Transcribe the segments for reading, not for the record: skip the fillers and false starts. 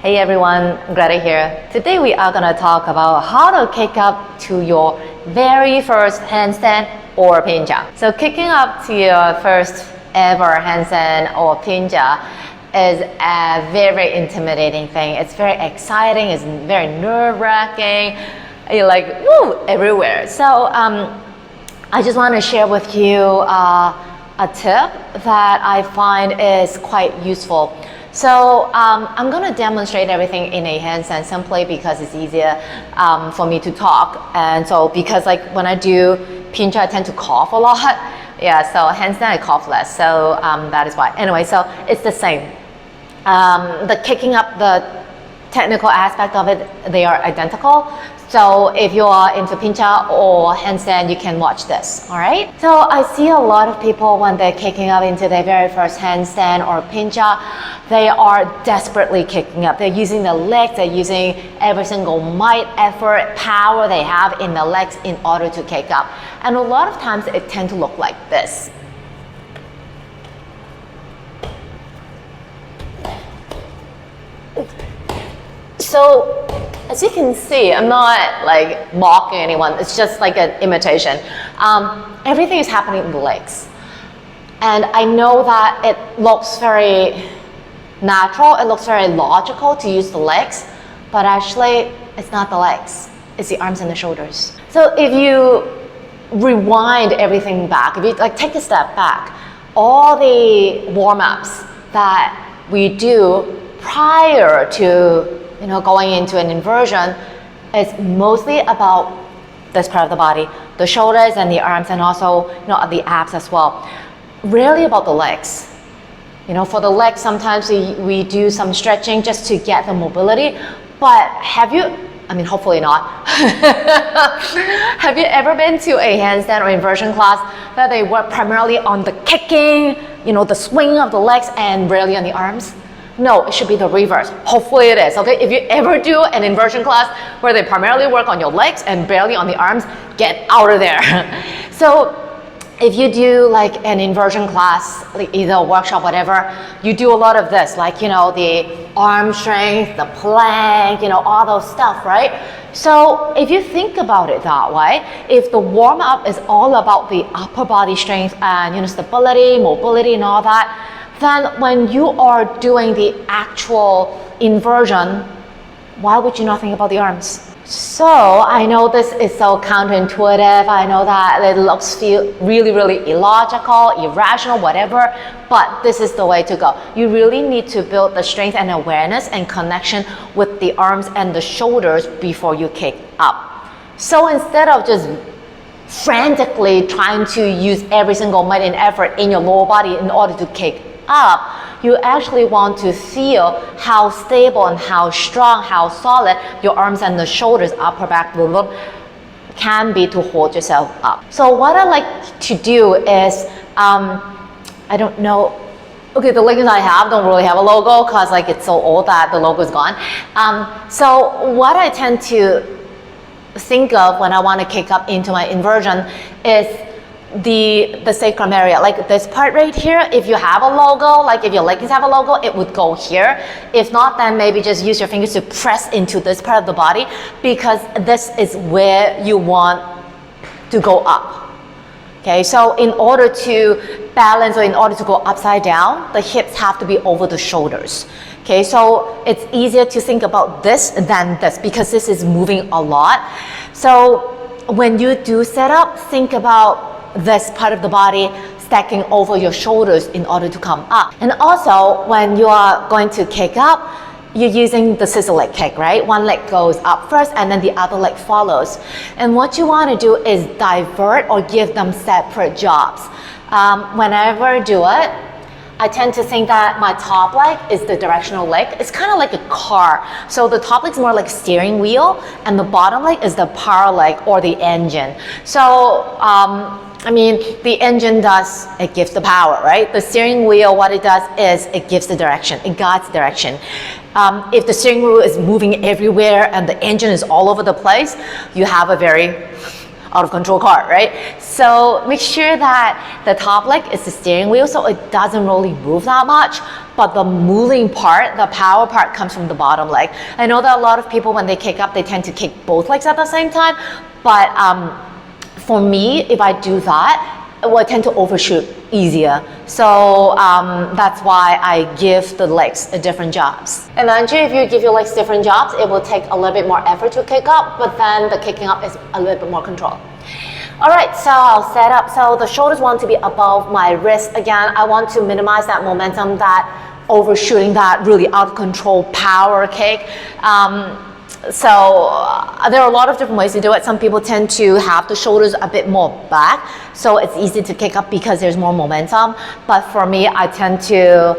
Hey everyone, Greta here. Today we are going to talk about how to kick up to your very first handstand or pincha. So kicking up to your first ever handstand or pincha is a very intimidating thing. It's very exciting, it's very nerve-wracking. You're like, woo, everywhere. So I just want to share with you a tip that I find is quite useful. So I'm going to demonstrate everything in a handstand simply because it's easier for me to talk. And so because like when I do pincha, I tend to cough a lot. Yeah, so handstand I cough less. So that is why. Anyway, so it's the same. The kicking up, the technical aspect of it, they are identical. So if you are into pincha or handstand, you can watch this, all right? So I see a lot of people when they're kicking up into their very first handstand or pincha, they are desperately kicking up. They're using the legs, they're using every single might, effort, power they have in the legs in order to kick up. And a lot of times it tends to look like this. So as you can see, I'm not like mocking anyone, it's just like an imitation. Everything is happening in the legs. And I know that it looks very natural, it looks very logical to use the legs, but actually it's not the legs, it's the arms and the shoulders. So if you rewind everything back, if you like take a step back, all the warm-ups that we do prior to going into an inversion is mostly about this part of the body, the shoulders and the arms, and also the abs as well. Rarely about the legs. For the legs, sometimes we do some stretching just to get the mobility. But have you, hopefully not. Have you ever been to a handstand or inversion class that they work primarily on the kicking, the swing of the legs and rarely on the arms? No, it should be the reverse. Hopefully it is, okay? If you ever do an inversion class where they primarily work on your legs and barely on the arms, get out of there. So if you do like an inversion class, like either a workshop, whatever, you do a lot of this, like, the arm strength, the plank, all those stuff, right? So if you think about it that way, if the warm-up is all about the upper body strength and, stability, mobility and all that, then when you are doing the actual inversion, why would you not think about the arms? So I know this is so counterintuitive. I know that it feel really illogical, irrational, whatever, but this is the way to go. You really need to build the strength and awareness and connection with the arms and the shoulders before you kick up. So instead of just frantically trying to use every single might and effort in your lower body in order to kick up, you actually want to feel how stable and how strong, how solid your arms and the shoulders, upper back, can be to hold yourself up. So what I like to do is, I don't know, okay, the leggings I have don't really have a logo because like it's so old that the logo is gone. So what I tend to think of when I want to kick up into my inversion is the sacrum area, like this part right here. If you have a logo, like if your leggings have a logo, it would go here. If not, then maybe just use your fingers to press into this part of the body because this is where you want to go up. Okay, so in order to balance or in order to go upside down, the hips have to be over the shoulders. Okay, so it's easier to think about this than this because this is moving a lot. So when you do set up, think about this part of the body stacking over your shoulders in order to come up. And also when you are going to kick up, you're using the scissor leg kick, right? One leg goes up first and then the other leg follows. And what you want to do is divert or give them separate jobs. Whenever I do it, I tend to think that my top leg is the directional leg. It's kind of like a car. So the top leg is more like a steering wheel and the bottom leg is the power leg or the engine. So the engine it gives the power, right? The steering wheel, what it does is it gives the direction, it guides the direction. If the steering wheel is moving everywhere and the engine is all over the place, you have a very out of control car, right? So make sure that the top leg is the steering wheel so it doesn't really move that much, but the moving part, the power part comes from the bottom leg. I know that a lot of people, when they kick up, they tend to kick both legs at the same time, but for me, if I do that, it will tend to overshoot easier. So that's why I give the legs different jobs. And then too, if you give your legs different jobs, it will take a little bit more effort to kick up, but then the kicking up is a little bit more control. All right, so I'll set up. So the shoulders want to be above my wrist. Again, I want to minimize that momentum, that overshooting, that really out of control power kick. So there are a lot of different ways to do it. Some people tend to have the shoulders a bit more back, so it's easy to kick up because there's more momentum. But for me, I tend to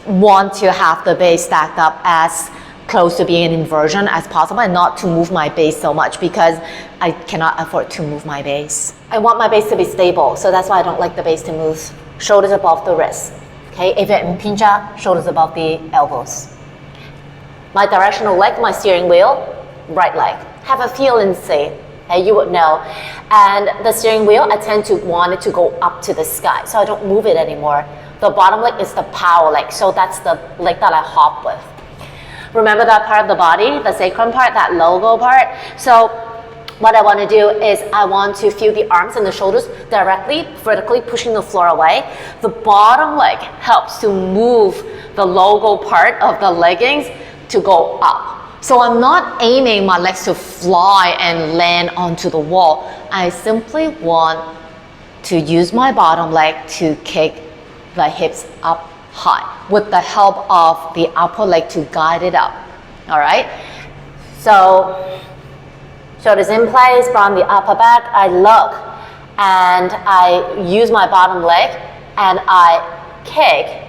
want to have the base stacked up as close to being an inversion as possible, and not to move my base so much because I cannot afford to move my base. I want my base to be stable, so that's why I don't like the base to move. Shoulders above the wrist. Okay, if you're in pincha, shoulders above the elbows. My directional leg, my steering wheel, right leg. Have a feel and see, okay, you would know. And the steering wheel, I tend to want it to go up to the sky, so I don't move it anymore. The bottom leg is the power leg, so that's the leg that I hop with. Remember that part of the body, the sacrum part, that logo part? So what I want to do is I want to feel the arms and the shoulders directly, vertically pushing the floor away. The bottom leg helps to move the logo part of the leggings to go up. So I'm not aiming my legs to fly and land onto the wall. I simply want to use my bottom leg to kick the hips up high with the help of the upper leg to guide it up. All right? So shoulders in place from the upper back. I look and I use my bottom leg and I kick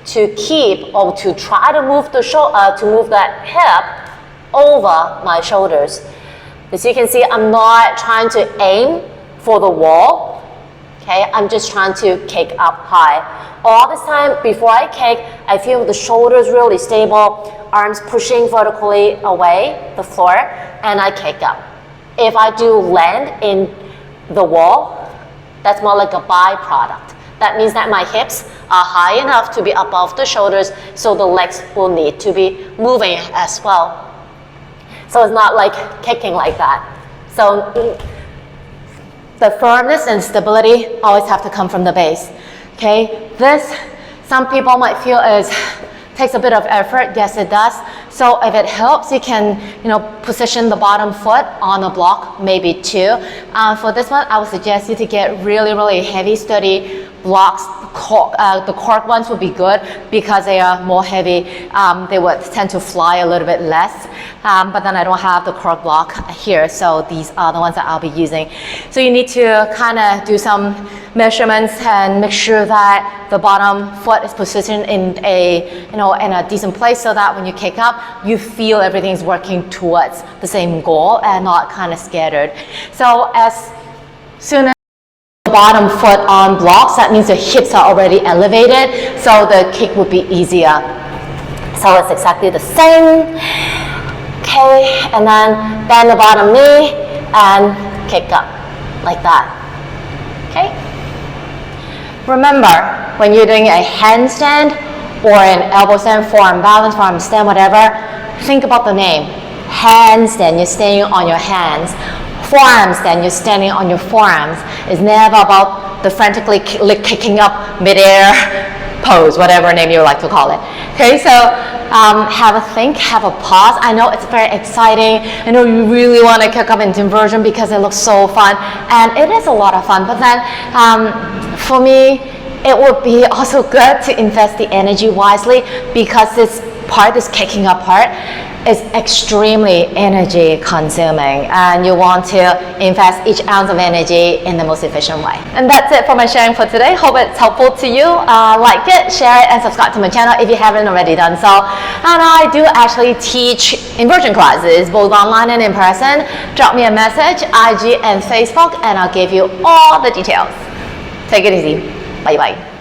to keep or to try to move the that hip over my shoulders. As you can see, I'm not trying to aim for the wall. Okay, I'm just trying to kick up high. All this time, before I kick, I feel the shoulders really stable, arms pushing vertically away the floor, and I kick up. If I do land in the wall, that's more like a byproduct. That means that my hips are high enough to be above the shoulders, so the legs will need to be moving as well. So it's not like kicking like that. So the firmness and stability always have to come from the base. Okay, this some people might feel takes a bit of effort. Yes, it does. So if it helps, you can position the bottom foot on a block, maybe two. For this one, I would suggest you to get really, really heavy, sturdy blocks. The cork ones would be good because they are more heavy. They would tend to fly a little bit less. But then I don't have the cork block here, so these are the ones that I'll be using. So you need to kind of do some measurements and make sure that the bottom foot is positioned in a decent place, so that when you kick up, you feel everything's working towards the same goal and not kind of scattered. So as soon as the bottom foot on blocks, that means the hips are already elevated, so the kick would be easier. So it's exactly the same. Okay, and then bend the bottom knee and kick up like that. Okay. Remember, when you're doing a handstand or an elbow stand, forearm balance, forearm stand, whatever, think about the name. Handstand, you're standing on your hands. Forearm stand, you're standing on your forearms. It's never about the frantically kicking up midair pose, whatever name you like to call it. Okay, so have a think, have a pause. I know it's very exciting. I know you really want to kick up into inversion because it looks so fun, and it is a lot of fun. But then for me, it would be also good to invest the energy wisely, because this kicking up part is extremely energy consuming, and you want to invest each ounce of energy in the most efficient way. And that's it for my sharing for today. Hope it's helpful to you. Like it, share it, and subscribe to my channel if you haven't already done so. And I do actually teach inversion classes, both online and in person. Drop me a message, IG and Facebook, and I'll give you all the details. Take it easy. Bye bye.